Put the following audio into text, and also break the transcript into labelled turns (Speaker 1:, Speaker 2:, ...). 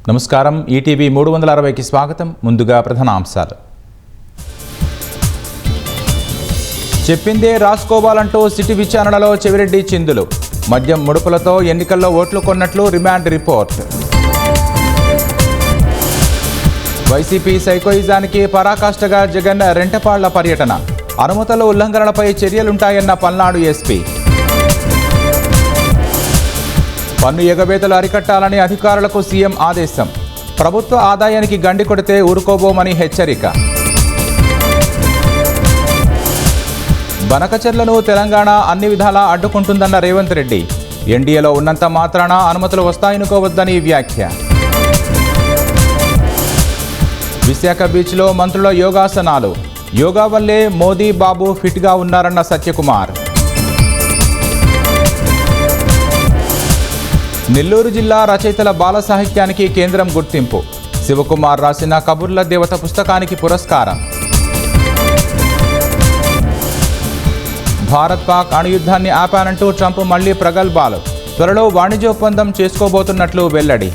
Speaker 1: నమస్కారం ఈటీవీ 360కి స్వాగతం. ముందుగా ప్రధానాంశాలు. చెప్పిందే రాసుకోవాలంటూ సిటీ విచారణలో చెవిరెడ్డి చిందులు. మద్యం ముడుపులతో ఎన్నికల్లో ఓట్లు కొన్నట్లు రిమాండ్ రిపోర్ట్. వైసీపీ సైకోయిజానికి పరాకాష్ఠగా జగన్ రెంటపాళ్ల పర్యటన. అనుమతుల ఉల్లంఘనలపై చర్యలుంటాయన్న పల్నాడు ఎస్పీ. పన్ను ఎగవేతలు అరికట్టాలని అధికారులకు సీఎం ఆదేశం. ప్రభుత్వ ఆదాయానికి గండి కొడితే ఊరుకోబోమని హెచ్చరిక. బనకచెర్లను తెలంగాణ అన్ని విధాలా అడ్డుకుంటుందన్న రేవంత్ రెడ్డి. ఎన్డీఏలో ఉన్నంత మాత్రాన అనుమతులు వస్తాయనుకోవద్దని వ్యాఖ్య. విశాఖ బీచ్లో మంత్రుల యోగాసనాలు. యోగా వల్లే మోదీ బాబు ఫిట్గా ఉన్నారన్న సత్యకుమార్. నెల్లూరు జిల్లా రచయితల బాల సాహిత్యానికి కేంద్రం గుర్తింపు. శివకుమార్ రాసిన కబుర్ల దేవత పుస్తకానికి పురస్కారం. భారత్ పాక్ అణుయుద్ధాన్ని ఆపానంటూ ట్రంప్ మళ్లీ ప్రగల్భాలు. త్వరలో వాణిజ్య ఒప్పందం చేసుకోబోతున్నట్లు వెల్లడి.